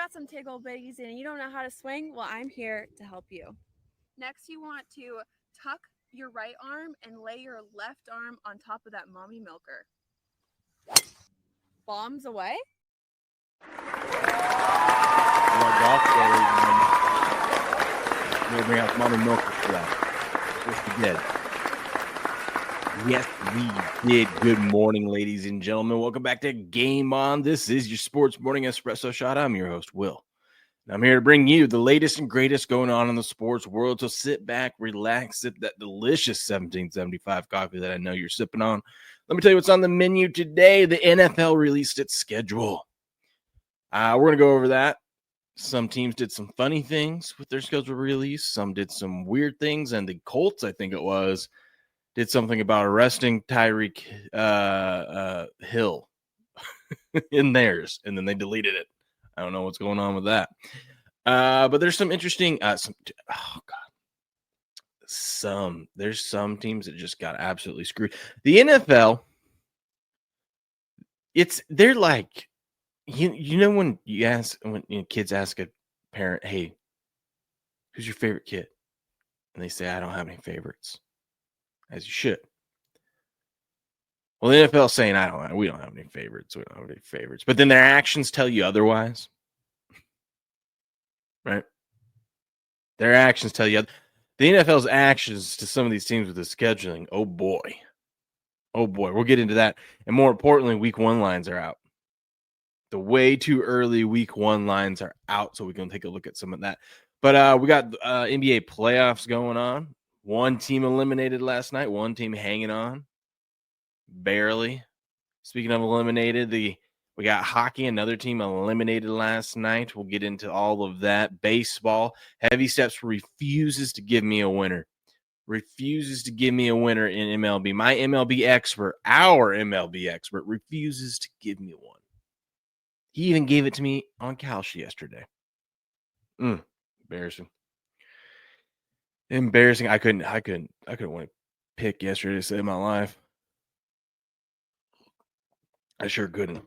got some tickle bitties and you don't know how to swing, well, I'm here to help you. Next, you want to tuck your right arm and lay your left arm on top of that mommy milker. Bombs away. We'll bring out mommy milker for that. Yes, we did. Good morning, ladies and gentlemen. Welcome back to Game On. This is your sports morning espresso shot. I'm your host, Will. And I'm here to bring you the latest and greatest going on in the sports world. So sit back, relax, sip that delicious 1775 coffee that I know you're sipping on. Let me tell you what's on the menu today. The NFL released its schedule. We're going to go over that. Some teams did some funny things with their schedule release. Some did some weird things. And the Colts, I think it was, did something about arresting Tyreek Hill in theirs. And then they deleted it. I don't know what's going on with that. But there's some interesting, there's some teams that just got absolutely screwed. The NFL, they're like, you know, when kids ask a parent, hey, who's your favorite kid? And they say, I don't have any favorites, as you should. Well, the NFL is saying, we don't have any favorites. We don't have any favorites. But then their actions tell you otherwise. Right? Their actions tell you. The NFL's actions to some of these teams with the scheduling, oh boy. We'll get into that. And more importantly, week 1 lines are out. The way too early week 1 lines are out, so we can take a look at some of that. But we got NBA playoffs going on. One team eliminated last night. One team hanging on. Barely. Speaking of eliminated, we got hockey. Another team eliminated last night. We'll get into all of that. Baseball. Heavy Steps refuses to give me a winner. Refuses to give me a winner in MLB. My MLB expert, our MLB expert, refuses to give me one. He even gave it to me on Kalshi yesterday. Embarrassing. I couldn't win a pick yesterday to save my life. I sure couldn't.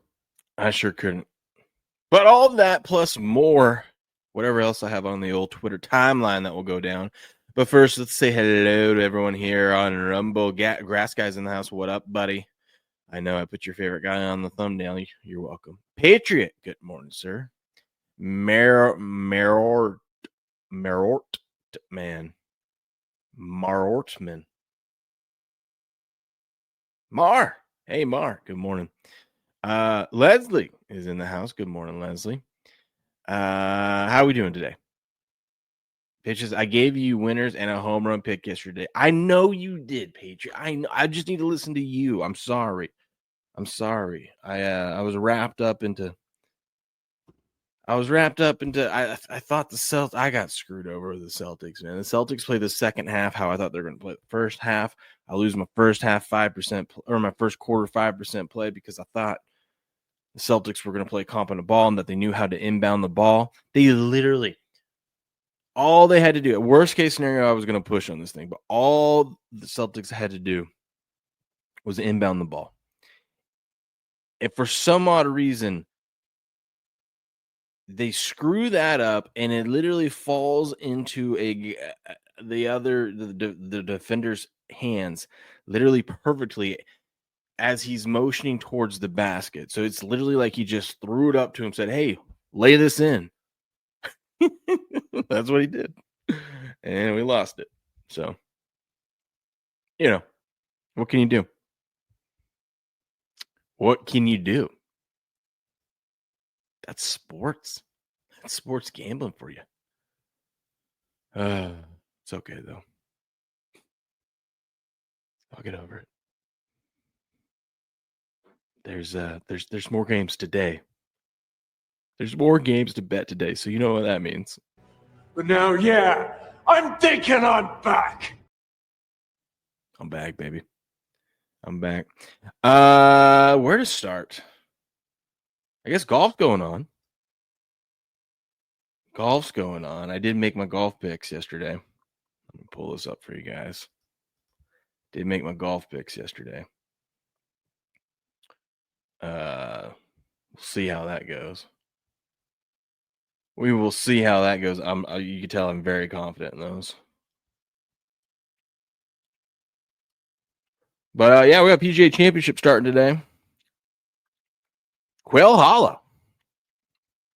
But all that plus more, whatever else I have on the old Twitter timeline that will go down. But first, let's say hello to everyone here on Rumble. Grass Guy's in the house. What up, buddy? I know I put your favorite guy on the thumbnail. You're welcome. Patriot, good morning, sir. Marort, man. Marortman. Mar. Hey, Mar. Good morning. Leslie is in the house. Good morning, Leslie. How are we doing today? Pitches. I gave you winners and a home run pick yesterday. I know you did, Patriot. I know. I just need to listen to you. I'm sorry. I was wrapped up into. I thought the Celtics. I got screwed over with the Celtics, man. The Celtics play the second half how I thought they were going to play the first half. I lose my first half 5% or my first quarter 5% play because I thought the Celtics were going to play competent ball and that they knew how to inbound the ball. They literally, all they had to do, worst case scenario, I was going to push on this thing, but all the Celtics had to do was inbound the ball. And for some odd reason, they screw that up, and it literally falls into the defender's hands, literally perfectly as he's motioning towards the basket. So it's literally like he just threw it up to him, said, "Hey, lay this in." That's what he did, and we lost it. So, what can you do? What can you do? That's sports. That's sports gambling for you. It's okay though. I'll get over it. There's more games today. There's more games to bet today, so you know what that means. But now, yeah, I'm thinking I'm back. I'm back, baby. I'm back. Where to start? I guess golf's going on. I did make my golf picks yesterday. Let me pull this up for you guys. Did make my golf picks yesterday. We'll see how that goes. We will see how that goes. You can tell I'm very confident in those. But yeah, we got PGA Championship starting today. Quail Hollow,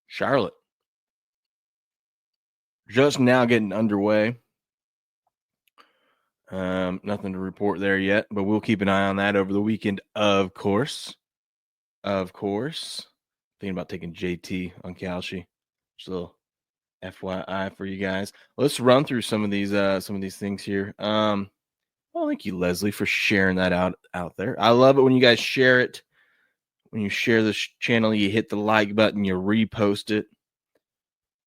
Charlotte, just now getting underway. Nothing to report there yet, but we'll keep an eye on that over the weekend, of course. Thinking about taking JT on Kalshi. Just a little FYI for you guys. Let's run through some of these things here. Well, thank you, Leslie, for sharing that out there. I love it when you guys share it. When you share this channel, you hit the like button, you repost it,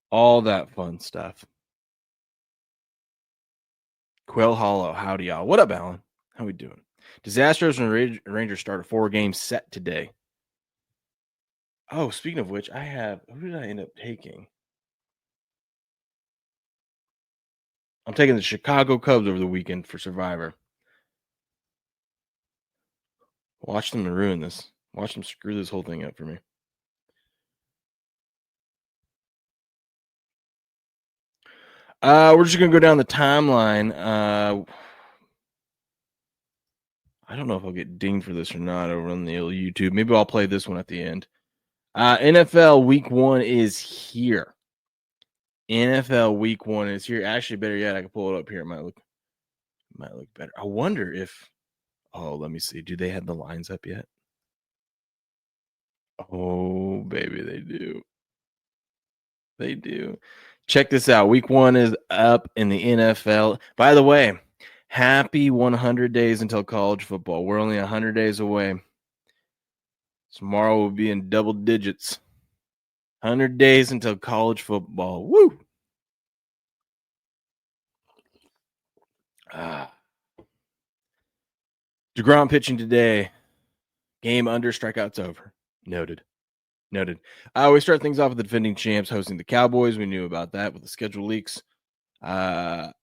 all that fun stuff. Quail Hollow, howdy y'all. What up, Alan? How we doing? Disasters and Rangers start a 4-game set today. Oh, speaking of which, who did I end up taking? I'm taking the Chicago Cubs over the weekend for Survivor. Watch them ruin this. Watch them screw this whole thing up for me. We're just going to go down the timeline. I don't know if I'll get dinged for this or not over on the YouTube. Maybe I'll play this one at the end. NFL Week 1 is here. NFL Week 1 is here. Actually, better yet, I can pull it up here. It might look better. I wonder if... Oh, let me see. Do they have the lines up yet? Oh, baby, they do. They do. Check this out. Week 1 is up in the NFL. By the way, happy 100 days until college football. We're only 100 days away. Tomorrow will be in double digits. 100 days until college football. Woo! DeGrom pitching today. Game under, strikeouts over. Noted. We start things off with the defending champs hosting the Cowboys. We knew about that with the schedule leaks.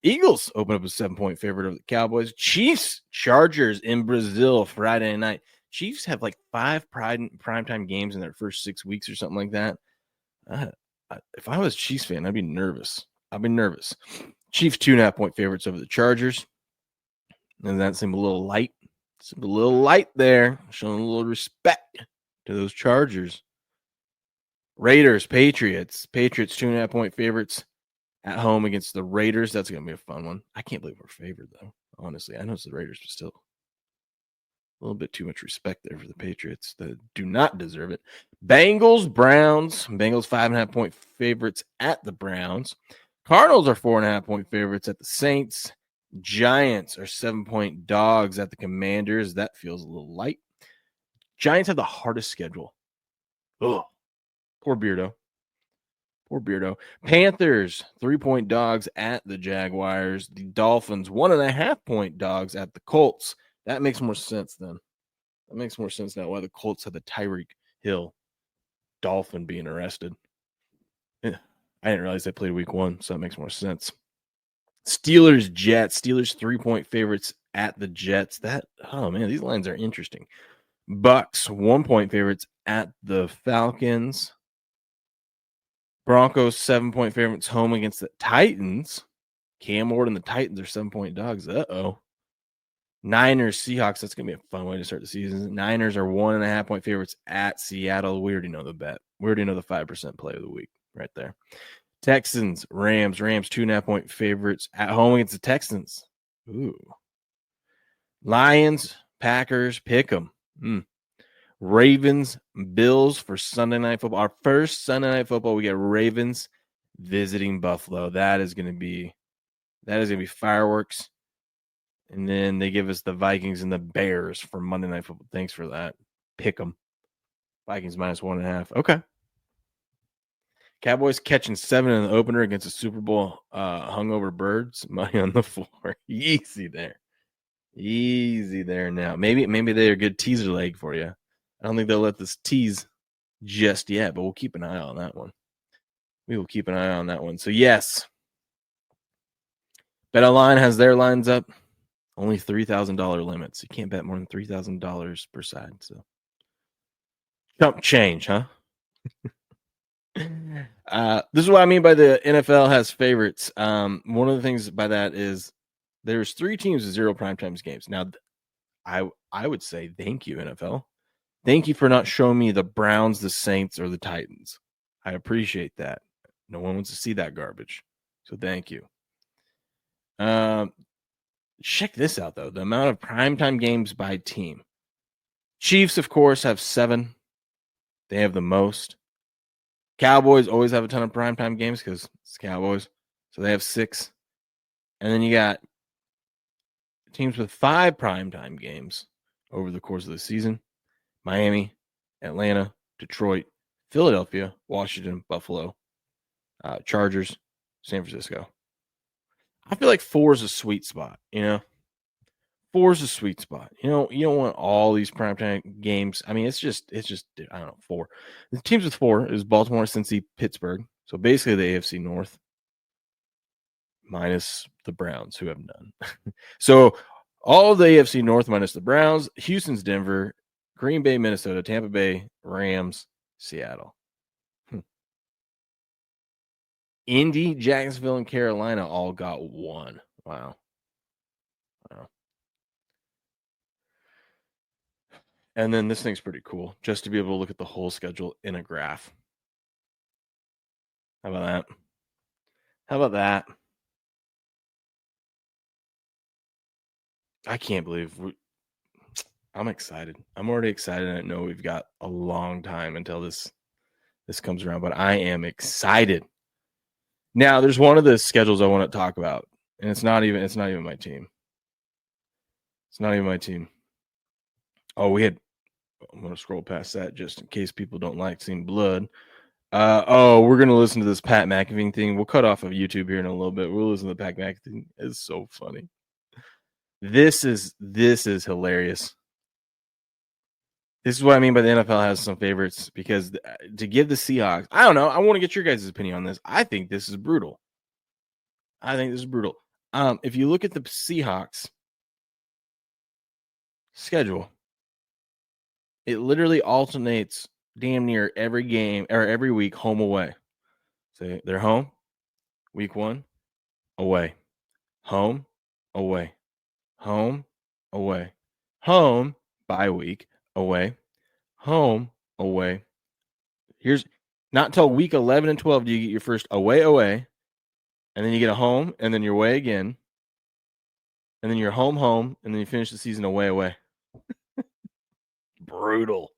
Eagles open up a 7-point favorite over the Cowboys. Chiefs, Chargers in Brazil Friday night. Chiefs have like 5 primetime games in their first 6 weeks or something like that. If I was a Chiefs fan, I'd be nervous. Chiefs 2.5-point favorites over the Chargers. And that seemed a little light. There. Showing a little respect to those Chargers. Raiders, Patriots. Patriots 2.5-point favorites at home against the Raiders. That's going to be a fun one. I can't believe we're favored, though. Honestly, I know it's the Raiders, but still. A little bit too much respect there for the Patriots that do not deserve it. Bengals, Browns. Bengals 5.5-point favorites at the Browns. Cardinals are 4.5-point favorites at the Saints. Giants are 7-point dogs at the Commanders. That feels a little light. Giants have the hardest schedule. Oh, poor Beardo. Panthers 3-point dogs at the Jaguars. The Dolphins 1.5-point dogs at the Colts. That makes more sense then. That makes more sense now why the Colts had the Tyreek Hill Dolphin being arrested. I didn't realize they played week 1, so that makes more sense. Steelers, Jets. Steelers 3-point favorites at the Jets. These lines are interesting. Bucks 1-point favorites at the Falcons. Broncos 7-point favorites home against the Titans. Cam Ward and the Titans are 7-point dogs. Niners, Seahawks. That's going to be a fun way to start the season. Niners are 1.5-point favorites at Seattle. We already know the bet. We already know the 5% play of the week right there. Texans, Rams. Rams 2.5-point favorites at home against the Texans. Ooh. Lions, Packers, pick 'em. Ravens, Bills for Sunday Night Football. Our first Sunday Night Football, we get Ravens visiting Buffalo. That is going to be fireworks. And then they give us the Vikings and the Bears for Monday Night Football. Thanks for that. Pick them. Vikings -1.5. Okay. Cowboys catching 7 in the opener against the Super Bowl hungover Birds. Money on the floor. Easy there now. Maybe they're a good teaser leg for you. I don't think they'll let this tease just yet, but we'll keep an eye on that one. So, yes. BetOnline has their lines up. Only $3,000 limits. You can't bet more than $3,000 per side. So, chump change, huh? This is what I mean by the NFL has favorites. One of the things by that is there's 3 teams with 0 primetimes games. Now, I would say thank you, NFL. Thank you for not showing me the Browns, the Saints, or the Titans. I appreciate that. No one wants to see that garbage. So thank you. Check this out, though. The amount of primetime games by team. Chiefs, of course, have 7. They have the most. Cowboys always have a ton of primetime games because it's Cowboys. So they have 6. And then you got teams with 5 primetime games over the course of the season. Miami, Atlanta, Detroit, Philadelphia, Washington, Buffalo, Chargers, San Francisco. I feel like 4 is a sweet spot, 4 is a sweet spot. You don't want all these primetime games. I mean, it's just I don't know, 4. The teams with 4 is Baltimore, Cincy, Pittsburgh. So basically the AFC North minus the Browns, who have none. So all of the AFC North minus the Browns, Houston's Denver, Green Bay, Minnesota, Tampa Bay, Rams, Seattle. Indy, Jacksonville, and Carolina all got 1. Wow. And then this thing's pretty cool, just to be able to look at the whole schedule in a graph. How about that? I can't believe I'm excited. I'm already excited. I know we've got a long time until this comes around, but I am excited. Now, there's one of the schedules I want to talk about, and it's not even my team. It's not even my team. Oh, I'm going to scroll past that just in case people don't like seeing blood. We're going to listen to this Pat McAfee thing. We'll cut off of YouTube here in a little bit. We'll listen to the Pat McAfee thing. It's so funny. This is hilarious. This is what I mean by the NFL has some favorites, because to give the Seahawks, I don't know. I want to get your guys' opinion on this. I think this is brutal. If you look at the Seahawks schedule, it literally alternates damn near every game or every week, home away. So they're home, week 1, away, home, away, home, away, home, bye week, away, home, away. Here's not until week 11 and 12 do you get your first away, and then you get a home, and then you're away again, and then you're home, and then you finish the season away. Brutal.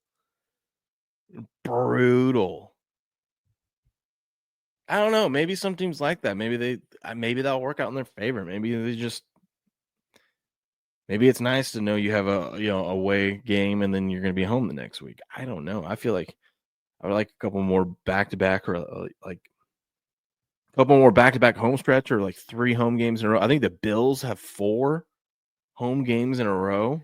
I don't know. Maybe some teams like that. Maybe that'll work out in their favor. Maybe it's nice to know you have a away game and then you're going to be home the next week. I don't know. I feel like I would like a couple more back-to-back, or like a couple more back-to-back home stretch, or like 3 home games in a row. I think the Bills have 4 home games in a row,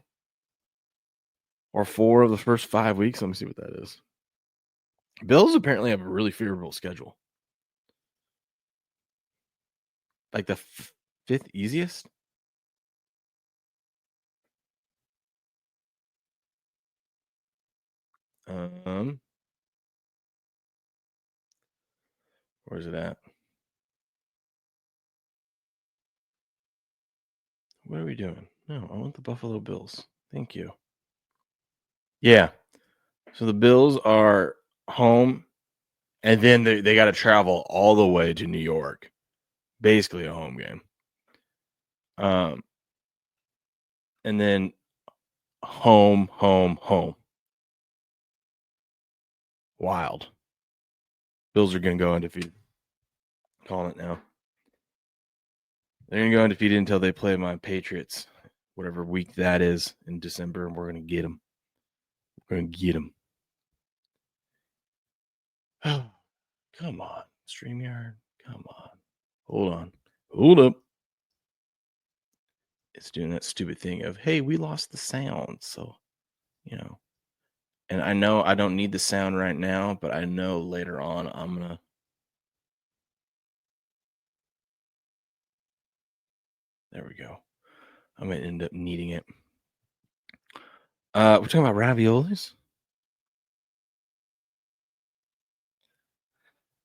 or 4 of the first 5 weeks. Let me see what that is. Bills apparently have a really favorable schedule. Like the 5th easiest. Where's it at? What are we doing? No, I want the Buffalo Bills. Thank you. Yeah. So the Bills are home, and then they got to travel all the way to New York. Basically a home game. And then home. Wild. Bills are going to go undefeated. Calling it now. They're going to go undefeated until they play my Patriots, whatever week that is in December, and we're going to get them. Oh, come on. StreamYard. Come on. Hold up. It's doing that stupid thing of, hey, we lost the sound. So, and I know I don't need the sound right now, but I know later on I'm going to. There we go. I'm going to end up needing it. We're talking about raviolis.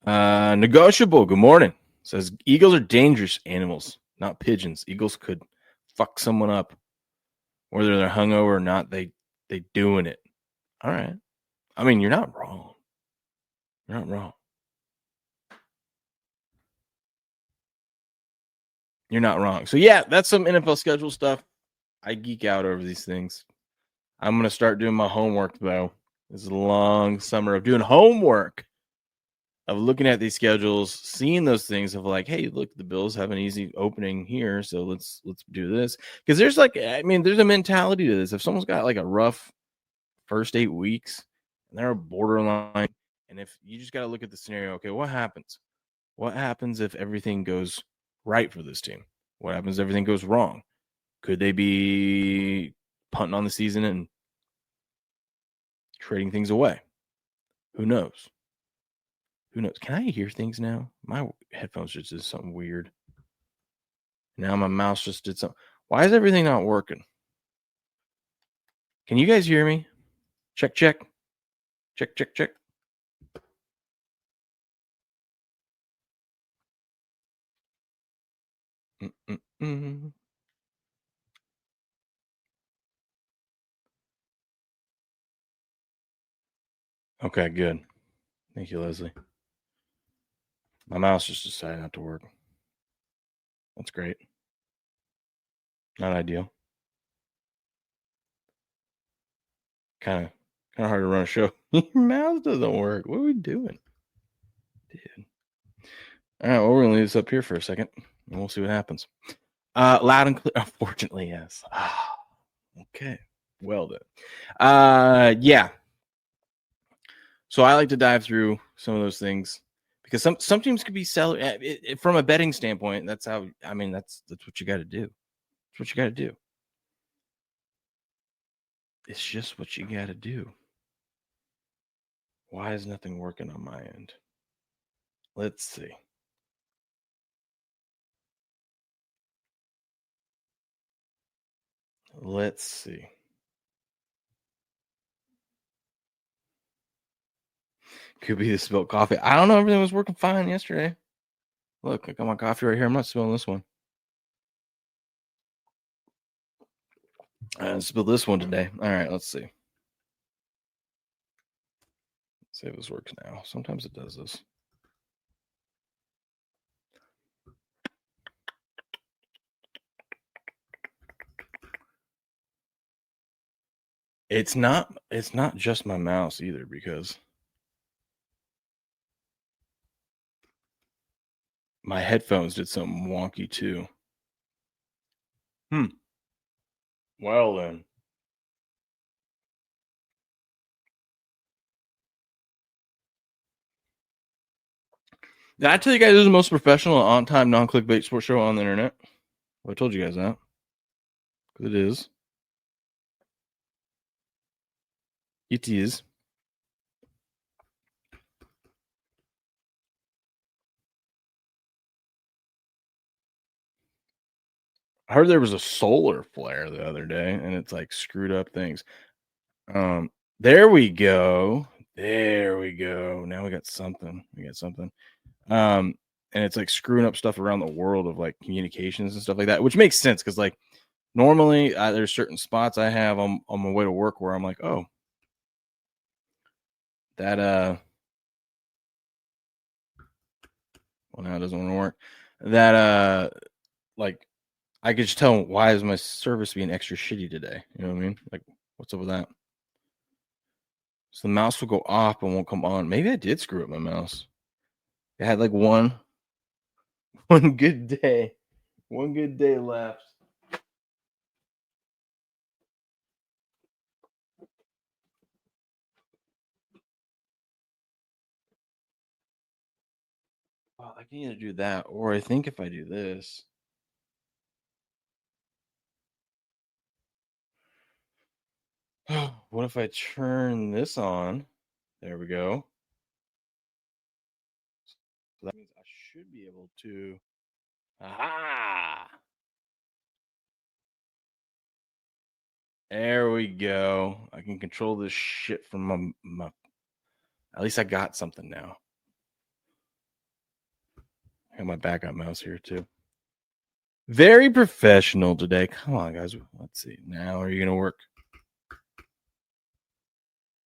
Negotiable. Good morning. Says eagles are dangerous animals, not pigeons. Eagles could fuck someone up, whether they're hungover or not. They doing it. All right. I mean, you're not wrong. You're not wrong. You're not wrong. So yeah, that's some NFL schedule stuff. I geek out over these things. I'm gonna start doing my homework though. This is a long summer of doing homework, of looking at these schedules, seeing those things of like, hey, look, the Bills have an easy opening here, so let's do this. Because there's like, I mean, there's a mentality to this. If someone's got like a rough first 8 weeks and they're borderline, and if you just got to look at the scenario, okay, what happens? What happens if everything goes right for this team? What happens if everything goes wrong? Could they be punting on the season and trading things away? Who knows? Who knows? Can I hear things now? My headphones just did something weird. Now my mouse just did something. Why is everything not working? Can you guys hear me? Check, check. Check, check, check. Mm-mm-mm. Okay, good. Thank you, Leslie. My mouse just decided not to work. That's great. Not ideal. Kind of hard to run a show. Your mouse doesn't work. What are we doing? Dude. All right, well, we're gonna leave this up here for a second, and we'll see what happens. Loud and clear. Unfortunately, yes. Okay. Well done. Yeah. So I like to dive through some of those things because some teams could be selling from a betting standpoint. That's how. I mean, that's what you got to do. That's what you got to do. It's just what you got to do. Why is nothing working on my end? Let's see. Let's see. Could be the spilled coffee. I don't know. Everything was working fine yesterday. Look, I got my coffee right here. I'm not spilling this one. I spilled this one today. All right, let's see. Let's see if this works now. Sometimes it does this. It's not just my mouse either, because my headphones did something wonky too. Well then. Did I tell you guys this is the most professional, on-time, non-clickbait sports show on the internet? Well, I told you guys that. It is. It is. I heard there was a solar flare the other day, and it's like screwed up things. There we go. There we go. Now we got something. And it's like screwing up stuff around the world of like communications and stuff like that, which makes sense because like normally there's certain spots I have on my way to work where I'm like, oh, that well, now it doesn't want to work. That like I could just tell, why is my service being extra shitty today? You know what I mean? Like, what's up with that? So the mouse will go off and won't come on. Maybe I did screw up my mouse. I had like one good day. One good day left. Well, I can either do that, or I think if I do this. What if I turn this on? There we go. So that means I should be able to. Aha! There we go. I can control this shit from my. At least I got something now. Got my backup mouse here too. Very professional today. Come on, guys. Let's see. Now are you going to work?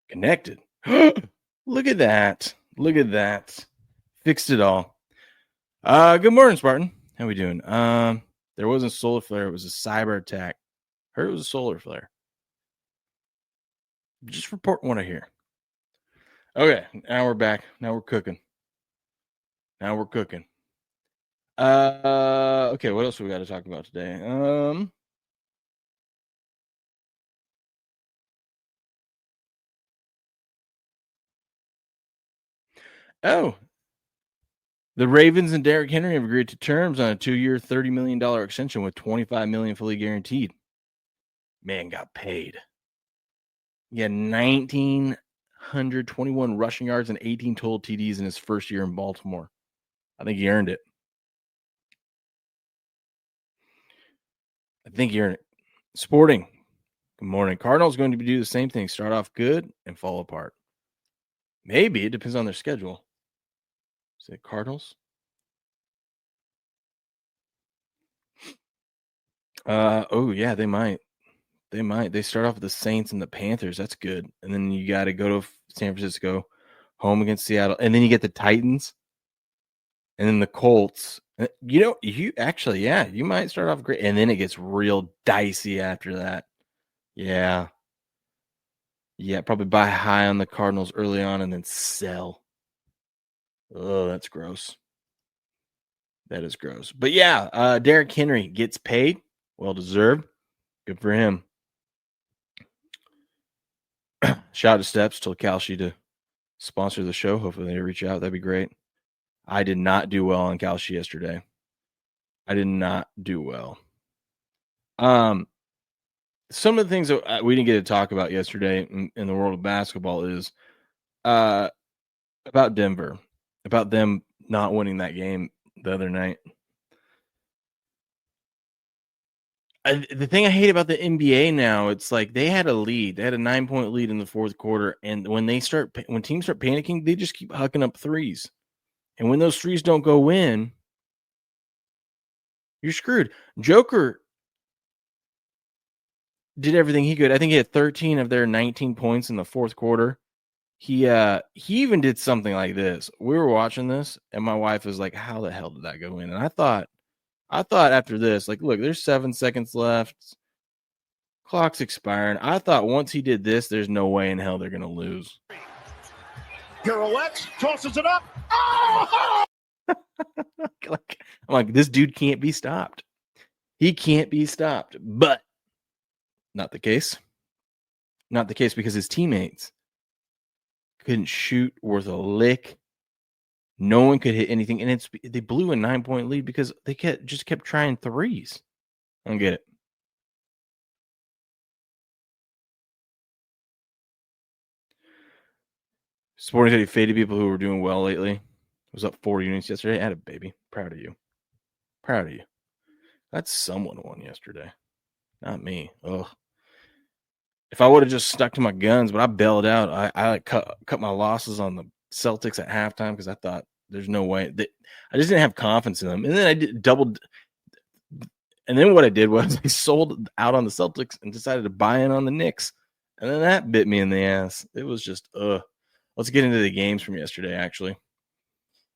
Connected. Look at that. Look at that. Fixed it all. Good morning, Spartan. How we doing? There wasn't solar flare. It was a cyber attack. Heard it was a solar flare. Just reporting what I hear. Okay, now we're back. Now we're cooking. Okay, what else we got to talk about today? Oh, the Ravens and Derrick Henry have agreed to terms on a 2-year, $30 million extension with $25 million fully guaranteed. Man got paid. He had 1,921 rushing yards and 18 total TDs in his first year in Baltimore. I think he earned it. Sporting. Good morning. Cardinals going to do the same thing. Start off good and fall apart. Maybe. It depends on their schedule. Is it Cardinals? Oh, yeah, they might. They start off with the Saints and the Panthers. That's good. And then you got to go to San Francisco, home against Seattle. And then you get the Titans. And then the Colts. You might start off great. And then it gets real dicey after that. Yeah. Yeah, probably buy high on the Cardinals early on and then sell. Oh, that's gross. That is gross. But yeah, Derrick Henry gets paid. Well deserved. Good for him. Shout out to Steps. Told Kalshi to sponsor the show. Hopefully they reach out. That'd be great. I did not do well on Kalshi yesterday. I did not do well. Some of the things that we didn't get to talk about yesterday in the world of basketball is about Denver, about them not winning that game the other night. The thing I hate about the NBA now, it's like they had a lead. They had a 9-point lead in the fourth quarter, and when teams start panicking, they just keep hucking up threes. And when those threes don't go in, you're screwed. Joker did everything he could. I think he had 13 of their 19 points in the fourth quarter. He even did something like this. We were watching this, and my wife was like, "How the hell did that go in?" And I thought after this, like, look, there's 7 seconds left. Clock's expiring. I thought once he did this, there's no way in hell they're going to lose. Pirouettes, tosses it up. Oh! I'm like, this dude can't be stopped. He can't be stopped. But not the case. Not the case because his teammates couldn't shoot worth a lick. No one could hit anything. And they blew a 9-point lead because they kept trying threes. I don't get it. Sporting said he faded people who were doing well lately. Was up 4 units yesterday. Atta baby. Proud of you. Proud of you. That's someone won yesterday. Not me. Ugh. If I would have just stuck to my guns, but I bailed out. I cut my losses on the Celtics at halftime because I thought there's no way. I just didn't have confidence in them. And then I doubled. And then what I did was I sold out on the Celtics and decided to buy in on the Knicks. And then that bit me in the ass. It was just, Let's get into the games from yesterday, actually.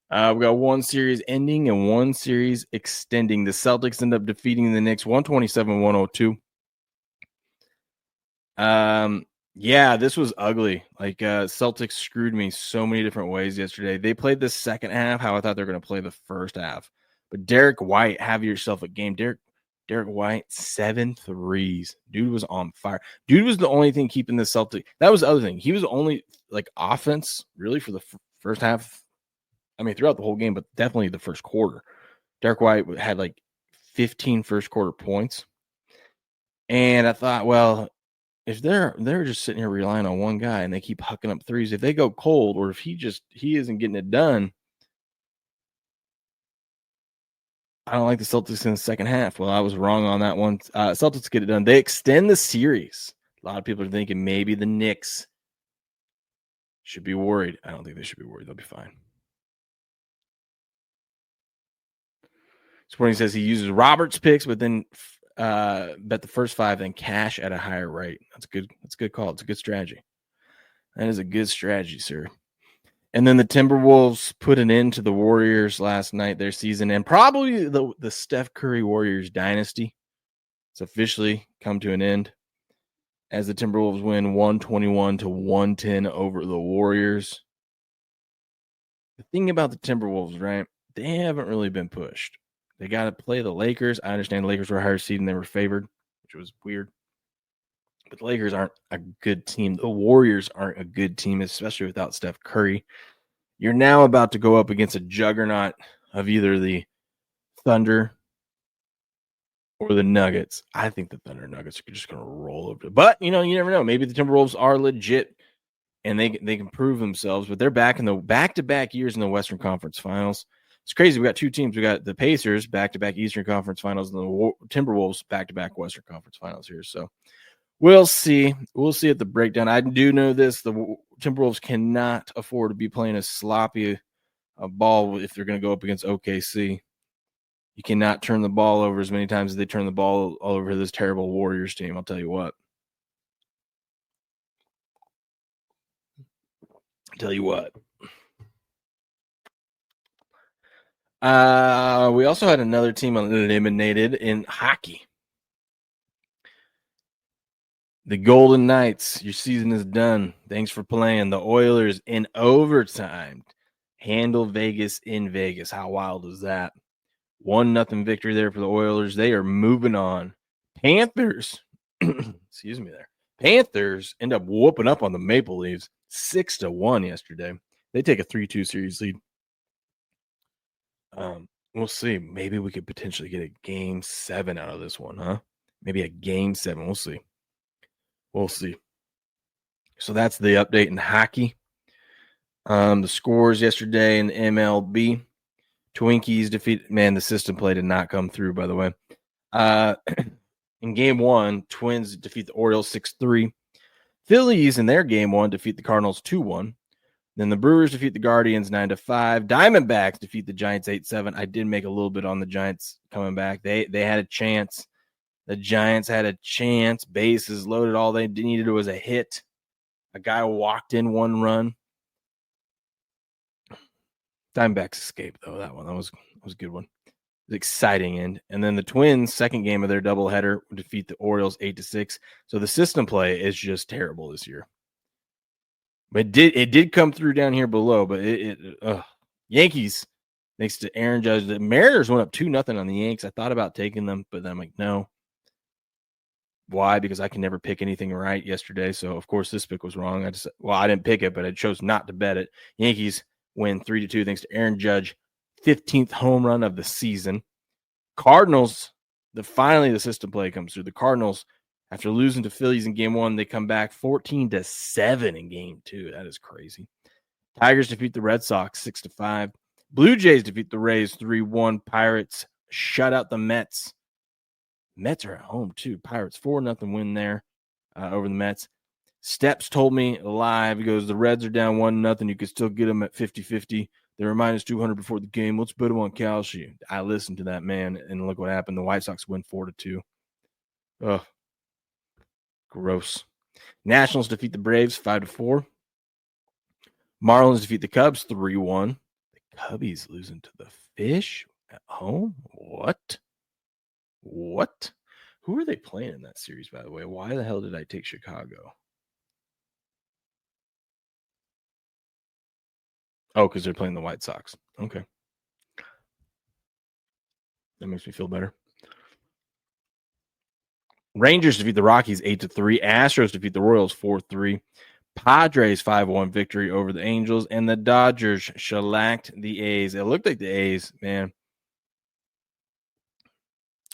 We got one series ending and one series extending. The Celtics end up defeating the Knicks 127-102. Yeah, this was ugly. Like, Celtics screwed me so many different ways yesterday. They played the second half how I thought they were going to play the first half. But Derek White, have yourself a game. Derek White, 7 threes. Dude was on fire. Dude was the only thing keeping the Celtics. That was the other thing. He was the only offense really for the first half. I mean, throughout the whole game, but definitely the first quarter. Derek White had 15 first quarter points. And I thought, well, if they're just sitting here relying on one guy and they keep hucking up threes, if they go cold or if he isn't getting it done, I don't like the Celtics in the second half. Well, I was wrong on that one. Celtics get it done. They extend the series. A lot of people are thinking maybe the Knicks should be worried. I don't think they should be worried. They'll be fine. Sporting says he uses Roberts picks, but then bet the first 5, then cash at a higher rate. That's good. That's a good call. It's a good strategy. That is a good strategy, sir. And then the Timberwolves put an end to the Warriors last night, their season, and probably the Steph Curry Warriors dynasty. It's officially come to an end as the Timberwolves win 121-110 over the Warriors. The thing about the Timberwolves, right? They haven't really been pushed. They got to play the Lakers. I understand the Lakers were a higher seed and they were favored, which was weird. But the Lakers aren't a good team. The Warriors aren't a good team, especially without Steph Curry. You're now about to go up against a juggernaut of either the Thunder or the Nuggets. I think the Thunder and Nuggets are just going to roll over. But, you never know. Maybe the Timberwolves are legit and they can prove themselves. But they're back in the back-to-back years in the Western Conference Finals. It's crazy. We got 2 teams. We got the Pacers back-to-back Eastern Conference Finals and the Timberwolves back-to-back Western Conference Finals here. So we'll see. We'll see at the breakdown. I do know this. The Timberwolves cannot afford to be playing as sloppy a ball if they're going to go up against OKC. You cannot turn the ball over as many times as they turn the ball all over this terrible Warriors team. I'll tell you what. We also had another team eliminated in hockey. The Golden Knights, your season is done. Thanks for playing. The Oilers in overtime handle Vegas in Vegas. How wild is that? 1-0 victory there for the Oilers. They are moving on. Panthers, excuse me there. Panthers end up whooping up on the Maple Leafs 6-1 yesterday. They take a 3-2 series lead. We'll see. Maybe we could potentially get a game 7 out of this one, huh? Maybe a game 7. We'll see. We'll see. So that's the update in hockey. The scores yesterday in the MLB. Twinkies defeat. Man, the system play did not come through, by the way. In game 1, Twins defeat the Orioles 6-3. Phillies in their game 1 defeat the Cardinals 2-1. Then the Brewers defeat the Guardians 9-5. Diamondbacks defeat the Giants 8-7. I did make a little bit on the Giants coming back. They had a chance. The Giants had a chance. Bases loaded. All they needed was a hit. A guy walked in 1 run. Diamondbacks escaped, though, that one. That was a good one. It was exciting end. And then the Twins, second game of their doubleheader, defeat the Orioles 8-6. So the system play is just terrible this year. But it did come through down here below, but Yankees, thanks to Aaron Judge. The Mariners went up 2-0 on the Yanks. I thought about taking them, but then I'm like, no. Why? Because I can never pick anything right yesterday. So, of course, this pick was wrong. I didn't pick it, but I chose not to bet it. Yankees win 3-2 thanks to Aaron Judge, 15th home run of the season. Cardinals, finally the system play comes through. The Cardinals, after losing to Phillies in game 1, they come back 14-7 in game 2. That is crazy. Tigers defeat the Red Sox 6-5. Blue Jays defeat the Rays 3-1. Pirates shut out the Mets. Mets are at home too. Pirates 4-0 win there over the Mets. Steps told me live. He goes, the Reds are down 1-0. You could still get them at 50-50. They were minus 200 before the game. Let's bet them on Calcio. I listened to that, man, and look what happened. The White Sox win 4-2. Ugh. Gross. Nationals defeat the Braves 5-4. Marlins defeat the Cubs 3-1. The Cubbies losing to the Fish at home? What? Who are they playing in that series, by the way? Why the hell did I take Chicago? Oh, because they're playing the White Sox. Okay. That makes me feel better. Rangers defeat the Rockies 8-3. Astros defeat the Royals 4-3. Padres 5-1 victory over the Angels. And the Dodgers shellacked the A's. It looked like the A's, man.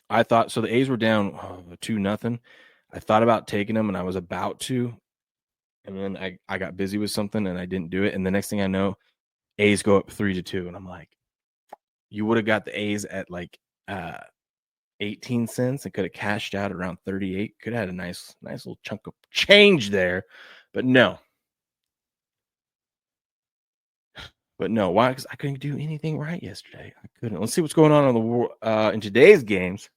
I thought, so the A's were down 2-0. I thought about taking them, and I was about to. And then I got busy with something, and I didn't do it. And the next thing I know, A's go up 3-2. And I'm like, you would have got the A's at like 18 cents and could have cashed out around 38. Could have had a nice little chunk of change there. But no. But no, why? Because I couldn't do anything right yesterday. I couldn't. Let's see what's going on in today's games.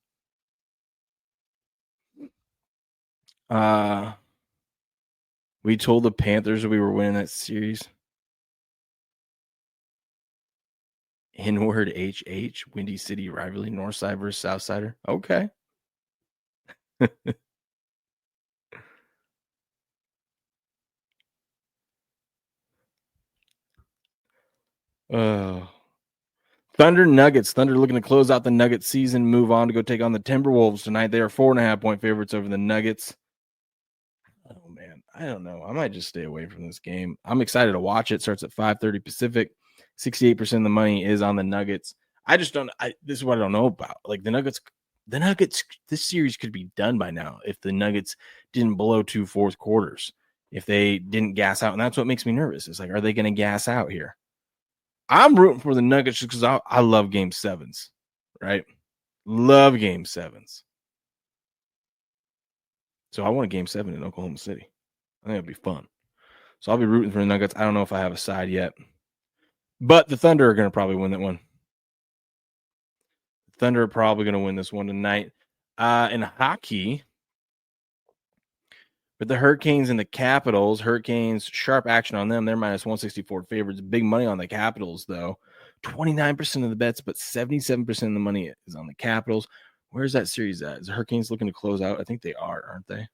We told the Panthers we were winning that series. Inward HH, Windy City rivalry, Northside versus Southsider. Okay. Thunder Nuggets. Thunder looking to close out the Nuggets season, move on to go take on the Timberwolves tonight. They are 4.5-point favorites over the Nuggets. Oh man, I don't know. I might just stay away from this game. I'm excited to watch it. Starts at 5:30 Pacific. 68% of the money is on the Nuggets. I just don't. This is what I don't know about. Like the Nuggets. This series could be done by now if the Nuggets didn't blow 2 fourth quarters. If they didn't gas out, and that's what makes me nervous. It's like, are they going to gas out here? I'm rooting for the Nuggets just because I love Game 7s, right? Love Game 7s. So I want a Game 7 in Oklahoma City. I think it'll be fun. So I'll be rooting for the Nuggets. I don't know if I have a side yet. But the Thunder are going to probably win that one. The Thunder are probably going to win this one tonight. In hockey, with the Hurricanes and the Capitals, Hurricanes, sharp action on them. They're minus 164 favorites. Big money on the Capitals, though. 29% of the bets, but 77% of the money is on the Capitals. Where's that series at? Is the Hurricanes looking to close out? I think they are, aren't they?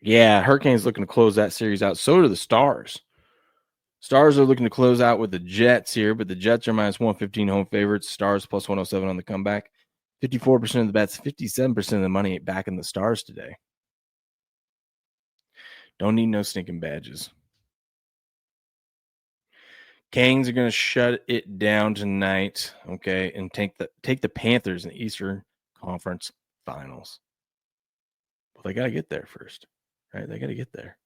Yeah, Hurricanes looking to close that series out. So do the Stars. Stars are looking to close out with the Jets here, but the Jets are minus 115 home favorites. Stars plus 107 on the comeback. 54% of the bets, 57% of the money back in the Stars today. Don't need no stinking badges. Canes are going to shut it down tonight, okay, and take the Panthers in the Eastern Conference Finals. Well, they got to get there first, right? They got to get there.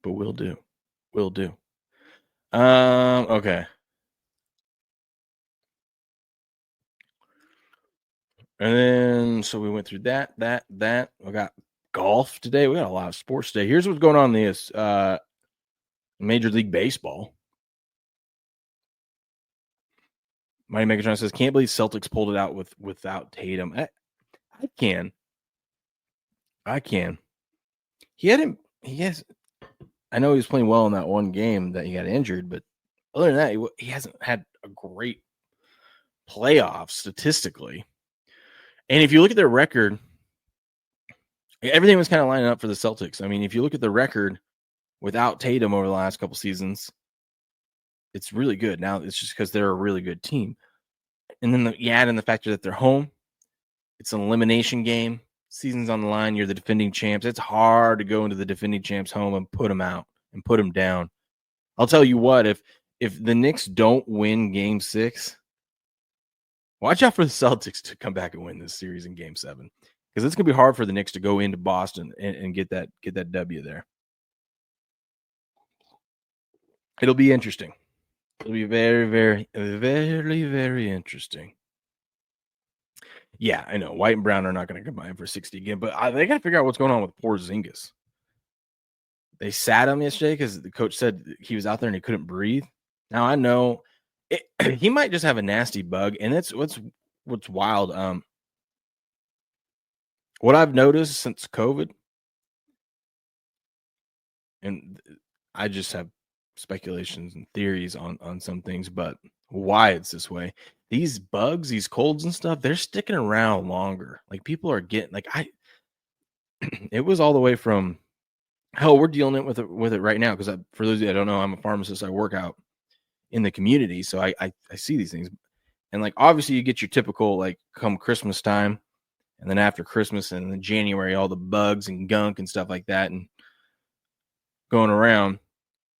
But we'll do. We'll do. Okay. And then, so we went through that. We got golf today. We got a lot of sports today. Here's what's going on in this Major League Baseball. Mighty Megatron says, can't believe Celtics pulled it out without Tatum. I can. I know he was playing well in that one game that he got injured, but other than that, he hasn't had a great playoff statistically. And if you look at their record, everything was kind of lining up for the Celtics. I mean, if you look at the record without Tatum over the last couple seasons, it's really good. Now it's just because they're a really good team. And then you add in the factor that they're home. It's an elimination game. Season's on the line. You're the defending champs. It's hard to go into the defending champs' home and put them out and put them down. I'll tell you what, if the Knicks don't win Game 6, watch out for the Celtics to come back and win this series in Game 7, because it's going to be hard for the Knicks to go into Boston and get that W there. It'll be interesting. It'll be very, very, very, very interesting. Yeah, I know. White and Brown are not going to combine for 60 again, but they got to figure out what's going on with Porzingis. They sat him yesterday because the coach said he was out there and he couldn't breathe. Now I know he might just have a nasty bug, and that's what's wild. What I've noticed since COVID, and I just have speculations and theories on some things, but why it's this way. These bugs, these colds and stuff, they're sticking around longer. Like people are getting it was all the way from hell. We're dealing with it right now because for those of you that don't know, I'm a pharmacist. I work out in the community, so I see these things, and like obviously you get your typical like come Christmas time, and then after Christmas and then January, all the bugs and gunk and stuff like that and going around.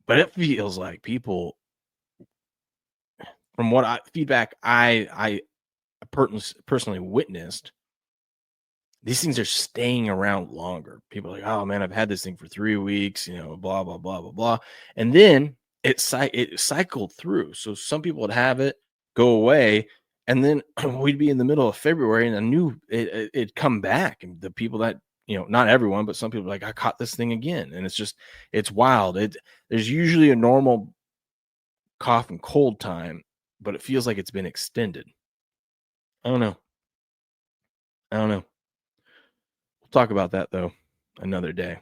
But it feels like people, from what feedback I personally witnessed, these things are staying around longer. People are like, oh man, I've had this thing for 3 weeks, blah, blah, blah, blah, blah. And then it cycled through. So some people would have it, go away, And then we'd be in the middle of February, and I knew it'd come back. And the people that, not everyone, but some people are like, I caught this thing again. And it's wild. There's usually a normal cough and cold time, but it feels like it's been extended. I don't know. We'll talk about that, though, another day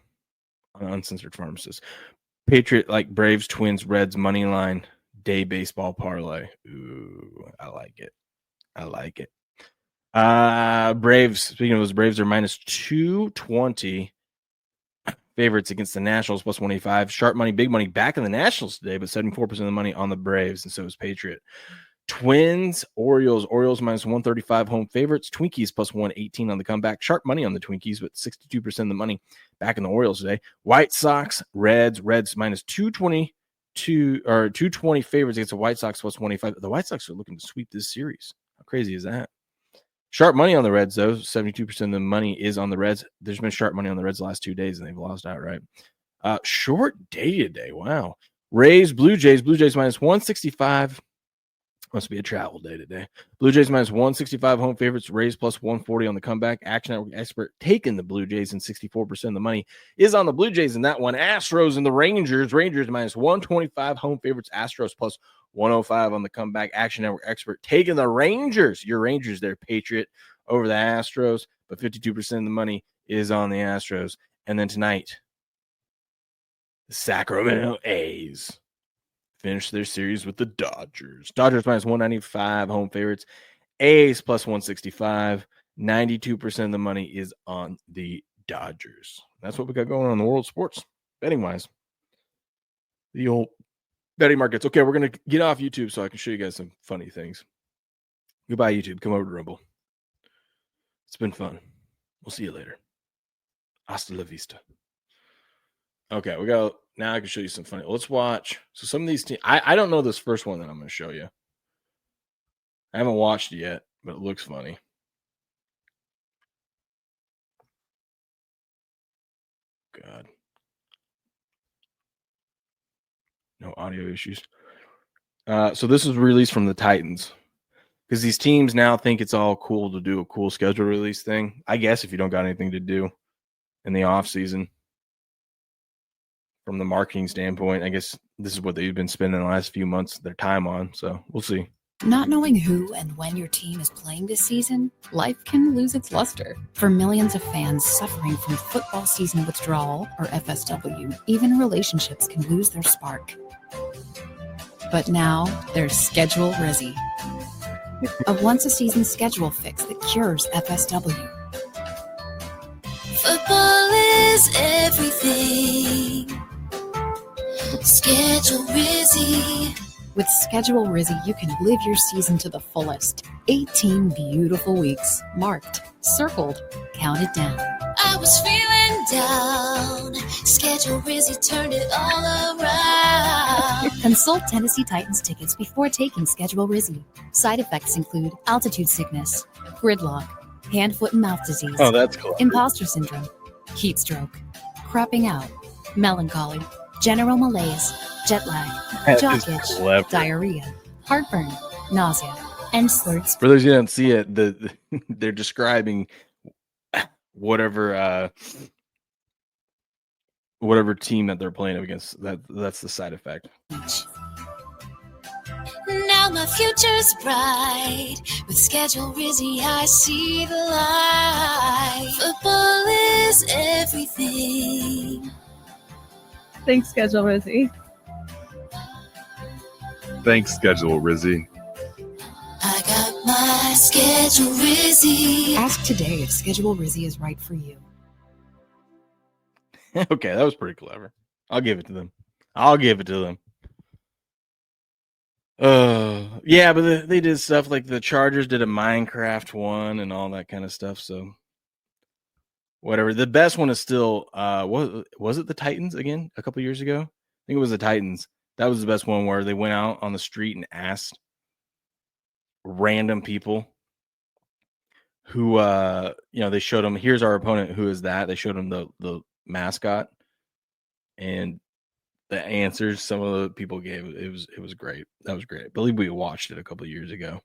on Uncensored Pharmacist. Patriot, like Braves, Twins, Reds, money line, day baseball parlay. Ooh, I like it. Braves, speaking of those, Braves are minus 220 favorites against the Nationals, plus 185. Sharp money, big money back in the Nationals today, but 74% of the money on the Braves, and so is Patriot. Twins, Orioles minus 135 home favorites. Twinkies plus 118 on the comeback. Sharp money on the Twinkies, but 62% of the money back in the Orioles today. White Sox, Reds minus 220 favorites against the White Sox plus 185. The White Sox are looking to sweep this series. How crazy is that? Sharp money on the Reds, though. 72% of the money is on the Reds. There's been sharp money on the Reds the last 2 days, and they've lost outright. Short day today. Wow. Rays, Blue Jays minus 165. Must be a travel day today. Blue Jays minus 165 home favorites. Rays plus 140 on the comeback. Action Network expert taking the Blue Jays, and 64% of the money is on the Blue Jays in that one. Astros and the Rangers. Rangers minus 125 home favorites. Astros plus 105 on the comeback. Action Network expert taking the Rangers. Your Rangers there, Patriot, over the Astros. But 52% of the money is on the Astros. And then tonight, the Sacramento A's finish their series with the Dodgers. Dodgers minus 195 home favorites. A's plus 165. 92% of the money is on the Dodgers. That's what we got going on in the world of sports, betting wise. The old betting markets. Okay, we're going to get off YouTube so I can show you guys some funny things. Goodbye, YouTube. Come over to Rumble. It's been fun. We'll see you later. Hasta la vista. Okay, now I can show you some funny. Let's watch. So some of these teams, I don't know this first one that I'm going to show you. I haven't watched it yet, but it looks funny. God. No audio issues. So this was released from the Titans, because these teams now think it's all cool to do a cool schedule release thing. I guess if you don't got anything to do in the off season. From the marketing standpoint, I guess this is what they've been spending the last few months their time on. So we'll see. Not knowing who and when your team is playing this season, life can lose its luster. For millions of fans suffering from football season withdrawal, or FSW, even relationships can lose their spark. But now there's Schedule Rizzy, a once-a-season schedule fix that cures FSW. Football is everything. Schedule Rizzy. With Schedule Rizzy, you can live your season to the fullest. 18 beautiful weeks, marked, circled, counted down. I was feeling down. Schedule Rizzy turned it all around. Consult Tennessee Titans tickets before taking Schedule Rizzy. Side effects include altitude sickness, gridlock, hand, foot, and mouth disease. Oh, that's cool. Imposter syndrome, heat stroke, crapping out, melancholy, general malaise, jet lag, jock itch, diarrhea, heartburn, nausea, and slurred speech. For those who don't see it, they're describing whatever team that they're playing against. That's the side effect. Now my future's bright. With Schedule Rizzy, I see the light. Football is everything. Thanks, Schedule Rizzy. Thanks, Schedule Rizzy. I got my Schedule Rizzy. Ask today if Schedule Rizzy is right for you. Okay, that was pretty clever. I'll give it to them. Yeah, but they did stuff like the Chargers did a Minecraft one and all that kind of stuff. So whatever. The best one is still was it the Titans again a couple years ago? I think it was the Titans. That was the best one, where they went out on the street and asked random people who they showed them, here's our opponent, who is that? They showed them the mascot, and the answers some of the people gave, it was great. That was great. I believe we watched it a couple of years ago.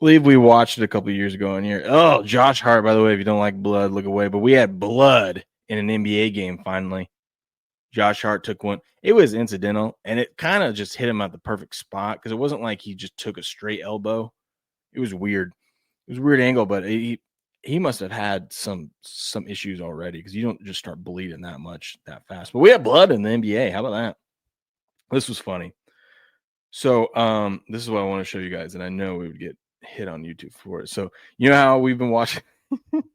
believe we watched it a couple of years ago in here. Oh, Josh Hart, by the way, if you don't like blood, look away. But we had blood in an NBA game finally. Josh Hart took one. It was incidental, and it kind of just hit him at the perfect spot because it wasn't like he just took a straight elbow. It was weird. It was a weird angle, but he must have had some issues already because you don't just start bleeding that much that fast. But we had blood in the NBA. How about that? This was funny. So this is what I want to show you guys, and I know we would get hit on YouTube for it. So you know how we've been watching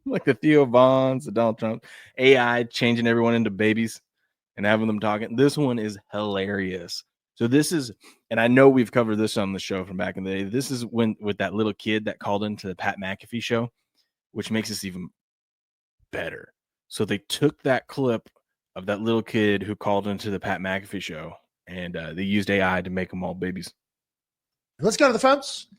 like the Theo Vaughns, the Donald Trump, AI changing everyone into babies and having them talking. This one is hilarious. So this is, and I know we've covered this on the show from back in the day. This is when with that little kid that called into the Pat McAfee show, which makes this even better. So they took that clip of that little kid who called into the Pat McAfee show, and they used AI to make them all babies. Let's go to the phones.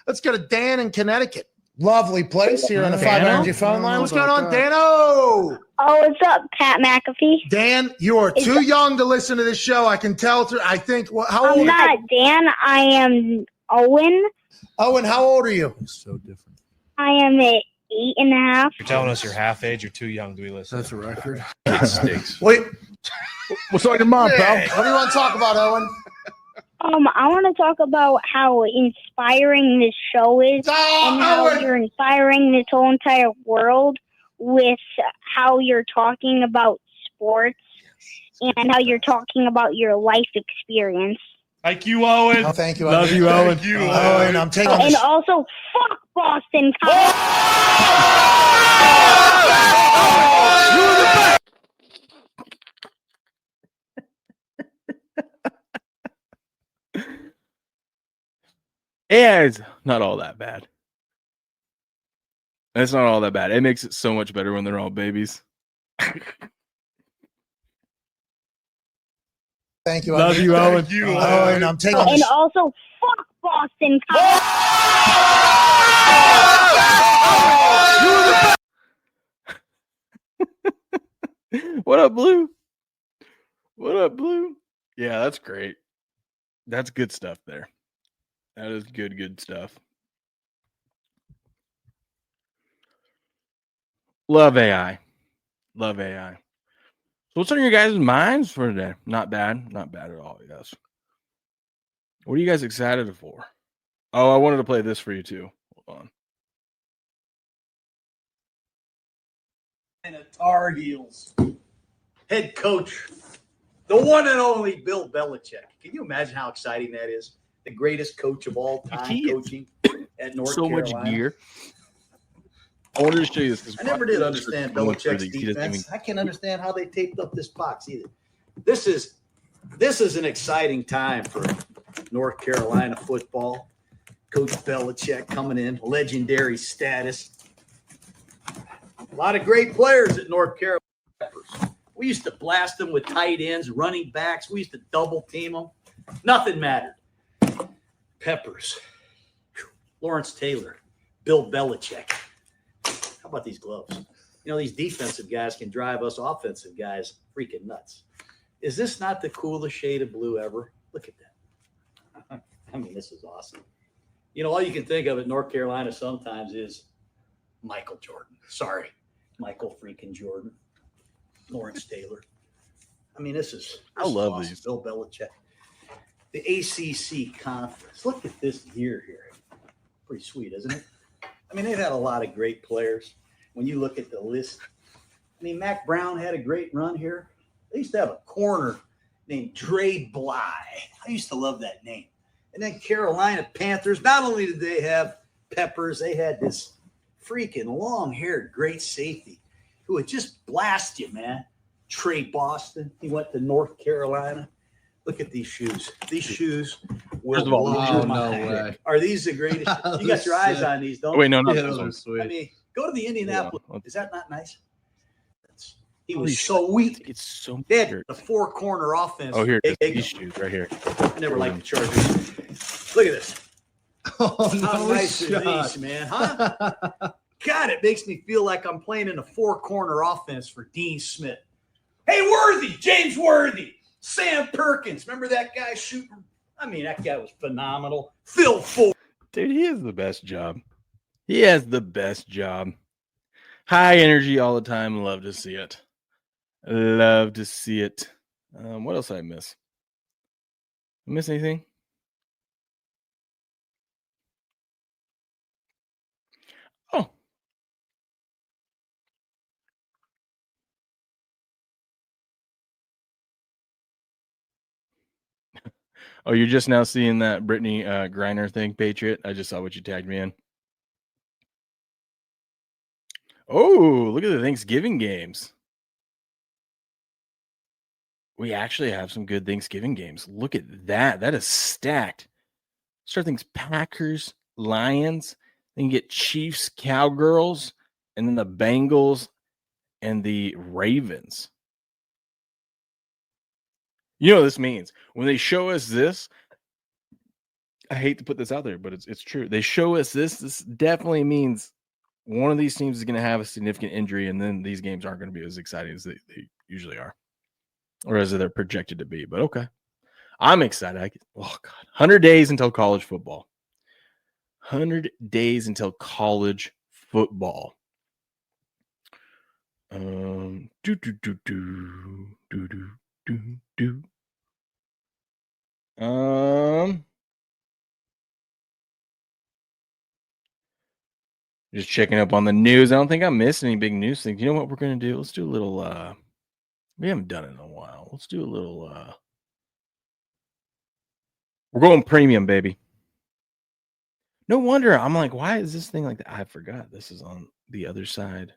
Let's go to Dan in Connecticut. Lovely place here on the 5 Energy phone line. What's going on, Dano? Oh, what's up, Pat McAfee? Dan, you are too young to listen to this show. I can tell. I think. How old? I'm not Dan. I am Owen. Owen, how old are you? It's so different. I am at 8.5. You're telling us you're half age. You're too young to be listening. That's a record. It stinks. Wait. What's on your mind, pal? What do you want to talk about, Owen? I want to talk about how inspiring this show is and how you're inspiring this whole entire world with how you're talking about sports and how you're talking about your life experience. Thank you, Owen. Oh, thank you. Love you, Owen. Thank you, Owen. I'm taking And also, fuck Boston College. Yeah, it's not all that bad. It's not all that bad. It makes it so much better when they're all babies. Thank you. Love you, Owen. Thank you, Owen. I'm taking And also, fuck Boston College. What up, Blue? What up, Blue? Yeah, that's great. That's good stuff there. That is good stuff. Love AI. Love AI. So what's on your guys' minds for today? Not bad. Not bad at all, yes. What are you guys excited for? Oh, I wanted to play this for you too. Hold on. And the Tar Heels head coach, the one and only Bill Belichick. Can you imagine how exciting that is? The greatest coach of all time coaching at North Carolina. So much gear. I wanted to show you this. I never did understand Belichick's defense. I can't understand how they taped up this box either. This is an exciting time for North Carolina football. Coach Belichick coming in, legendary status. A lot of great players at North Carolina. We used to blast them with tight ends, running backs. We used to double team them. Nothing mattered. Peppers, Lawrence Taylor, Bill Belichick. How about these gloves? You know, these defensive guys can drive us offensive guys freaking nuts. Is this not the coolest shade of blue ever? Look at that. I mean, this is awesome. You know, all you can think of at North Carolina sometimes is Michael Jordan. Sorry, Michael freaking Jordan. Lawrence Taylor. I mean, this is love awesome. these. Bill Belichick. The ACC conference. Look at this gear here. Pretty sweet, isn't it? I mean, they've had a lot of great players. When you look at the list, I mean, Mac Brown had a great run here. They used to have a corner named Dre Bly. I used to love that name. And then Carolina Panthers, not only did they have Peppers, they had this freaking long-haired great safety who would just blast you, man. Trey Boston. He went to North Carolina. Look at these shoes. These shoes will First of all, blow my head. Are these the greatest? You got your eyes on these, don't you? Wait, no, not Yeah, this those one. are sweet. I mean, go to the Indianapolis. Yeah. Is that not nice? He Holy was so weak. It's so They had weird. the four-corner offense. Oh, here it is. They- These shoes right here. I never liked the Chargers. Look at this. Oh, How nice are these, man? Huh? God, it makes me feel like I'm playing in a four-corner offense for Dean Smith. Hey, Worthy, James Worthy, Sam Perkins. Remember that guy shooting? I mean, that guy was phenomenal. Phil Ford. Dude, he has the best job. He has the best job. High energy all the time. Love to see it. Love to see it. What else did I miss? Miss anything? Oh. Oh, you're just now seeing that Brittany Griner thing, Patriot? I just saw what you tagged me in. Oh, look at the Thanksgiving games. We actually have some good Thanksgiving games. Look at that. That is stacked. Start things Packers, Lions. Then you get Chiefs, Cowgirls, and then the Bengals and the Ravens. You know what this means? When they show us this, I hate to put this out there, but it's true. They show us this. This definitely means one of these teams is going to have a significant injury, and then these games aren't going to be as exciting as they usually are, or as they're projected to be. But okay, I'm excited. Oh God, 100 days until college football. 100 days until college football. Do do do do do do do do. Just checking up on the news. I don't think I missed any big news things. You know what we're gonna do? Let's do a little. We haven't done it in a while. Let's do a little. We're going premium, baby. No wonder. I'm like, why is this thing like that? I forgot. This is on the other side.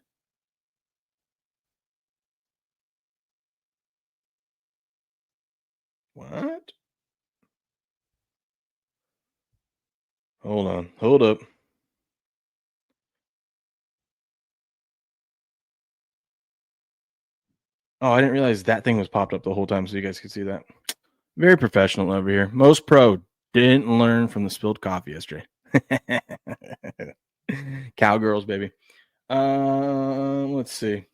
What? Hold on. Hold up. Oh, I didn't realize that thing was popped up the whole time so you guys could see that. Very professional over here. Most pro didn't learn from the spilled coffee yesterday. Cowgirls, baby. Let's see.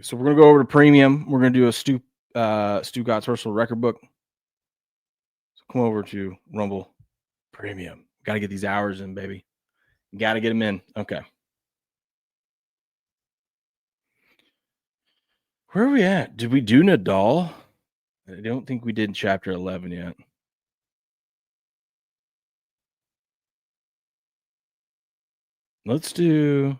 So we're gonna go over to premium. We're gonna do a Stu Gott's personal record book. So come over to Rumble Premium. Got to get these hours in, baby. Got to get them in. Okay. Where are we at? Did we do Nadal? I don't think we did chapter 11 yet. Let's do.